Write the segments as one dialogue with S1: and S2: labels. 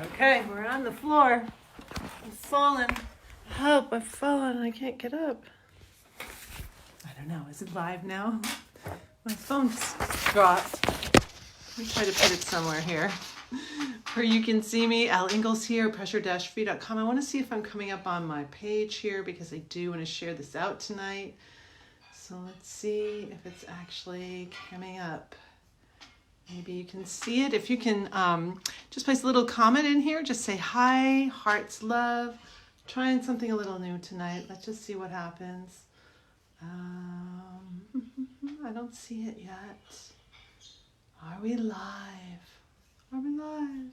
S1: Okay, we're on the floor. I'm falling. Help, I've fallen. I can't get up. I don't know. Is it live now? My phone just dropped. Let me try to put it somewhere here where you can see me. Elle Ingalls here, pressure-free.com. I want to see if I'm coming up on my page here because I do want to share this out tonight. So let's see if it's actually coming up. Maybe you can see it. If you can just place a little comment in here, just say hi, hearts, love. Trying something a little new tonight. Let's just see what happens. I don't see it yet. Are we live? Are we live?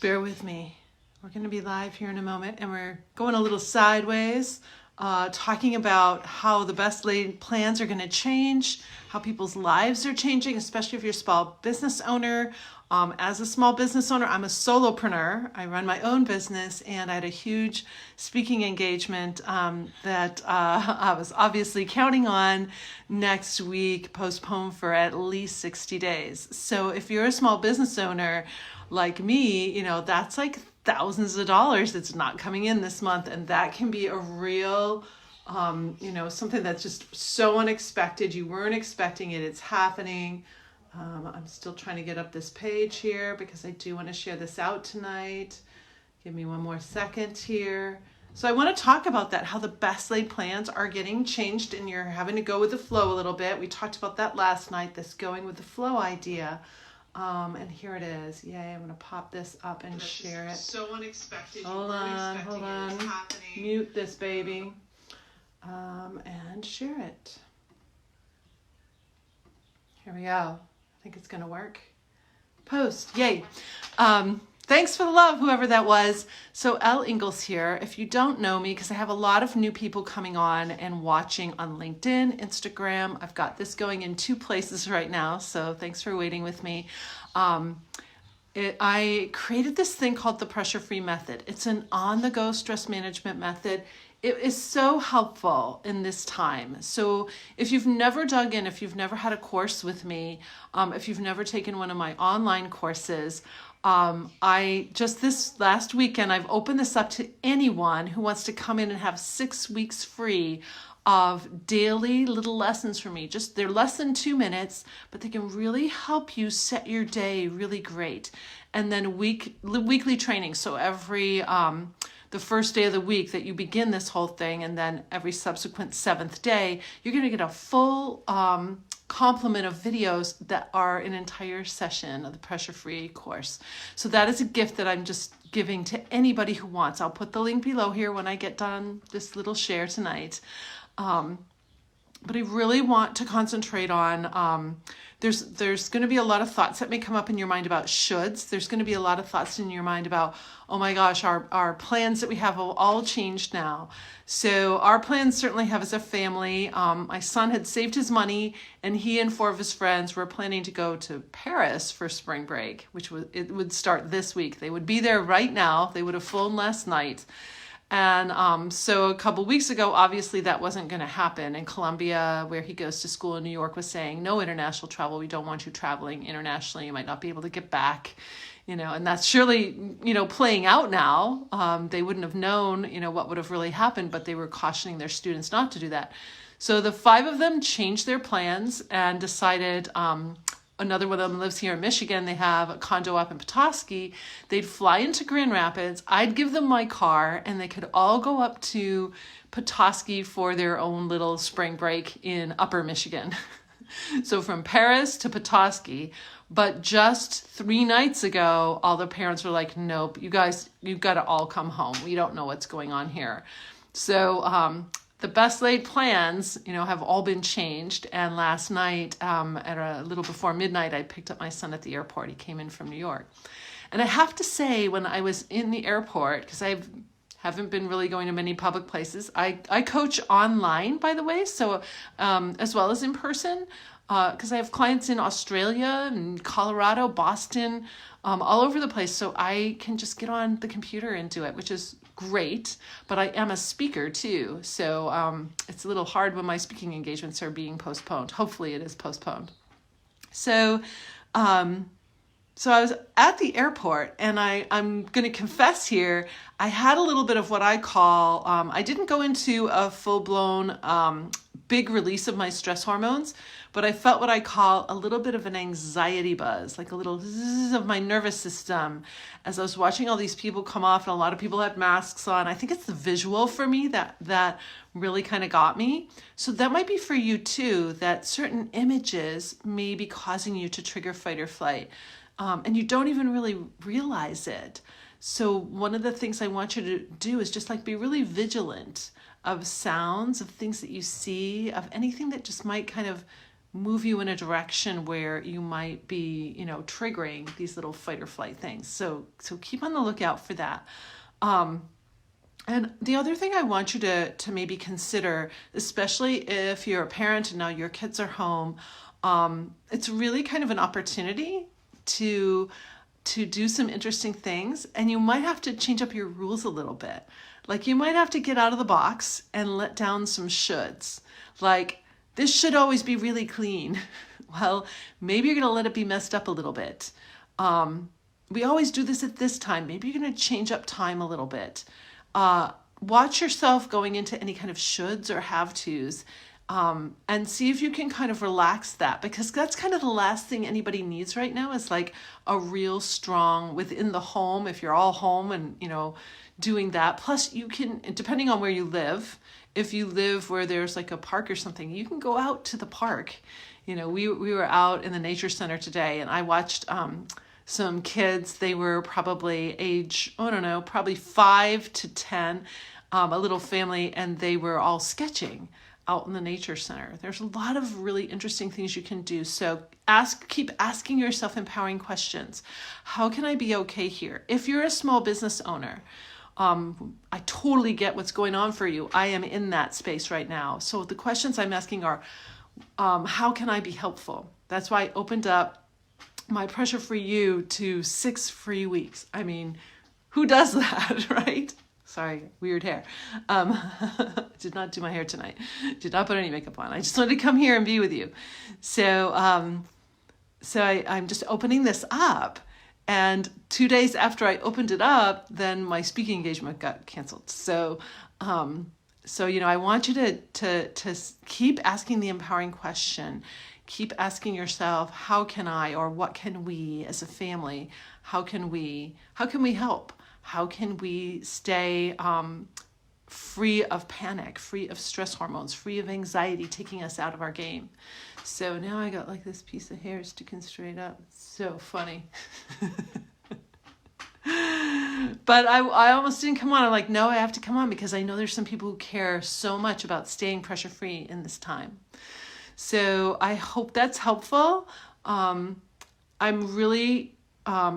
S1: Bear with me. We're going to be live here in a moment, and we're going a little sideways, talking about how the best laid plans are going to change, how people's lives are changing, especially if you're a small business owner. As a small business owner, I'm a solopreneur. I run my own business, and I had a huge speaking engagement that I was obviously counting on next week, postponed for at least 60 days. So if you're a small business owner like me, you know, that's like thousands of dollars that's not coming in this month, and that can be a real something that's just so unexpected. You weren't expecting it. It's happening. I'm still trying to get up this page here because I do want to share this out tonight. Give me one more second here. So I want to talk about that, how the best laid plans are getting changed and you're having to go with the flow a little bit. We talked about that last night, this going with the flow idea. And here it is. Yay, I'm going to pop this up and share it. So unexpected. Hold on. Mute this baby. And share it. Here we go. I think it's going to work. Post. Yay. Thanks for the love, whoever that was. So Elle Ingalls here. If you don't know me, because I have a lot of new people coming on and watching on LinkedIn, Instagram. I've got this going in 2 places right now. So thanks for waiting with me. I created this thing called the pressure-free method. It's an on-the-go stress management method. It is so helpful in this time. So if you've never dug in, if you've never had a course with me, if you've never taken one of my online courses, I just this last weekend, I've opened this up to anyone who wants to come in and have 6 weeks free of daily little lessons from me. Just they're less than 2 minutes, but they can really help you set your day really great. And then weekly training. So every the first day of the week that you begin this whole thing, and then every subsequent 7th day, you're going to get a full complement of videos that are an entire session of the pressure-free course. So that is a gift that I'm just giving to anybody who wants. I'll put the link below here when I get done this little share tonight. But I really want to concentrate on, there's going to be a lot of thoughts that may come up in your mind about shoulds. There's going to be a lot of thoughts in your mind about, oh my gosh, our plans that we have have all changed now. So our plans certainly have as a family. My son had saved his money, and he and 4 of his friends were planning to go to Paris for spring break, it would start this week. They would be there right now. They would have flown last night. And so a couple weeks ago, obviously that wasn't going to happen. And Columbia, where he goes to school in New York, was saying, no international travel. We don't want you traveling internationally. You might not be able to get back, and that's surely, playing out now. They wouldn't have known, what would have really happened, but they were cautioning their students not to do that. So the 5 of them changed their plans and decided, another one of them lives here in Michigan. They have a condo up in Petoskey. They'd fly into Grand Rapids. I'd give them my car, and they could all go up to Petoskey for their own little spring break in Upper Michigan. So from Paris to Petoskey. But just 3 nights ago, all the parents were like, nope, you guys, you've got to all come home. We don't know what's going on here. So the best laid plans, have all been changed. And last night, at a little before midnight, I picked up my son at the airport. He came in from New York. And I have to say, when I was in the airport, because I haven't been really going to many public places, I coach online, by the way, so as well as in person, because I have clients in Australia and Colorado, Boston, all over the place. So I can just get on the computer and do it, which is great, but I am a speaker too. So it's a little hard when my speaking engagements are being postponed. Hopefully it is postponed. So So I was at the airport, and I'm going to confess here, I had a little bit of what I call, I didn't go into a full-blown big release of my stress hormones, but I felt what I call a little bit of an anxiety buzz, like a little zzz of my nervous system as I was watching all these people come off, and a lot of people had masks on. I think it's the visual for me that really kind of got me. So that might be for you too, that certain images may be causing you to trigger fight or flight. And you don't even really realize it. So one of the things I want you to do is just like be really vigilant of sounds, of things that you see, of anything that just might kind of move you in a direction where you might be, triggering these little fight or flight things. So keep on the lookout for that. And the other thing I want you to maybe consider, especially if you're a parent and now your kids are home, it's really kind of an opportunity to do some interesting things, and you might have to change up your rules a little bit. Like you might have to get out of the box and let down some shoulds. Like, this should always be really clean. Well, maybe you're going to let it be messed up a little bit. We always do this at this time. Maybe you're going to change up time a little bit. Watch yourself going into any kind of shoulds or have-tos. And see if you can kind of relax that, because that's kind of the last thing anybody needs right now is like a real strong within the home. If you're all home and, doing that, plus you can, depending on where you live, if you live where there's like a park or something, you can go out to the park. We were out in the nature center today, and I watched, some kids. They were probably age, probably 5 to 10, a little family, and they were all sketching out in the nature center. There's a lot of really interesting things you can do. So keep asking yourself empowering questions. How can I be okay here? If you're a small business owner, I totally get what's going on for you. I am in that space right now. So the questions I'm asking are, how can I be helpful? That's why I opened up my Pressure For You to 6 free weeks. I mean, who does that, right? Sorry, weird hair. Did not do my hair tonight. Did not put any makeup on. I just wanted to come here and be with you. So I'm just opening this up. And 2 days after I opened it up, then my speaking engagement got canceled. So I want you to keep asking the empowering question. Keep asking yourself, how can I, or what can we as a family, how can we help? How can we stay free of panic, free of stress hormones, free of anxiety, taking us out of our game? So now I got like this piece of hair sticking straight up. It's so funny. But I almost didn't come on. I'm like, no, I have to come on because I know there's some people who care so much about staying pressure-free in this time. So I hope that's helpful. I'm really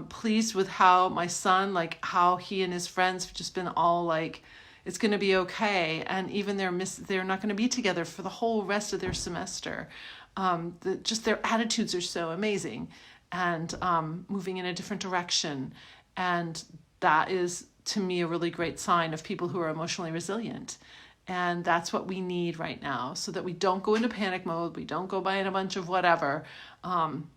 S1: pleased with how my son, like how he and his friends have just been all like, it's going to be okay. And even they're not going to be together for the whole rest of their semester. Just their attitudes are so amazing and moving in a different direction. And that is, to me, a really great sign of people who are emotionally resilient. And that's what we need right now, so that we don't go into panic mode. We don't go buying a bunch of whatever.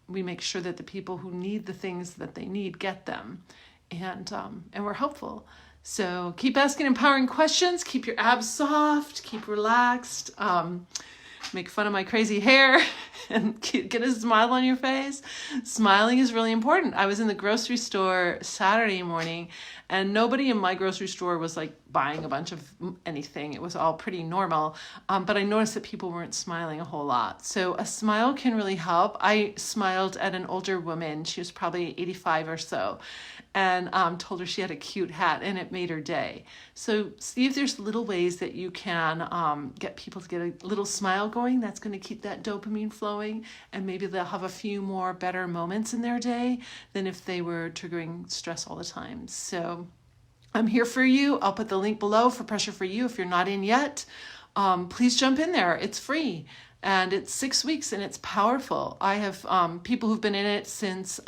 S1: We make sure that the people who need the things that they need get them, and we're helpful. So keep asking empowering questions. Keep your abs soft. Keep relaxed. Make fun of my crazy hair and get a smile on your face. Smiling is really important. I was in the grocery store Saturday morning, and nobody in my grocery store was like buying a bunch of anything. It was all pretty normal. But I noticed that people weren't smiling a whole lot. So a smile can really help. I smiled at an older woman. She was probably 85 or so, and told her she had a cute hat, and it made her day. So see if there's little ways that you can get people to get a little smile going. That's going to keep that dopamine flowing, and maybe they'll have a few more better moments in their day than if they were triggering stress all the time. So I'm here for you. I'll put the link below for Pressure For You. If you're not in yet, please jump in there. It's free. And it's 6 weeks, and it's powerful. I have people who've been in it since,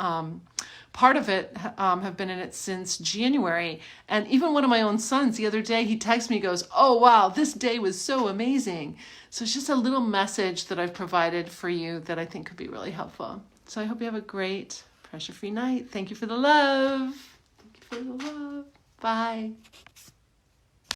S1: part of it have been in it since January. And even one of my own sons, the other day, he texts me, goes, "Oh, wow, this day was so amazing." So it's just a little message that I've provided for you that I think could be really helpful. So I hope you have a great Pressure-free night. Thank you for the love. Thank you for the love. Bye.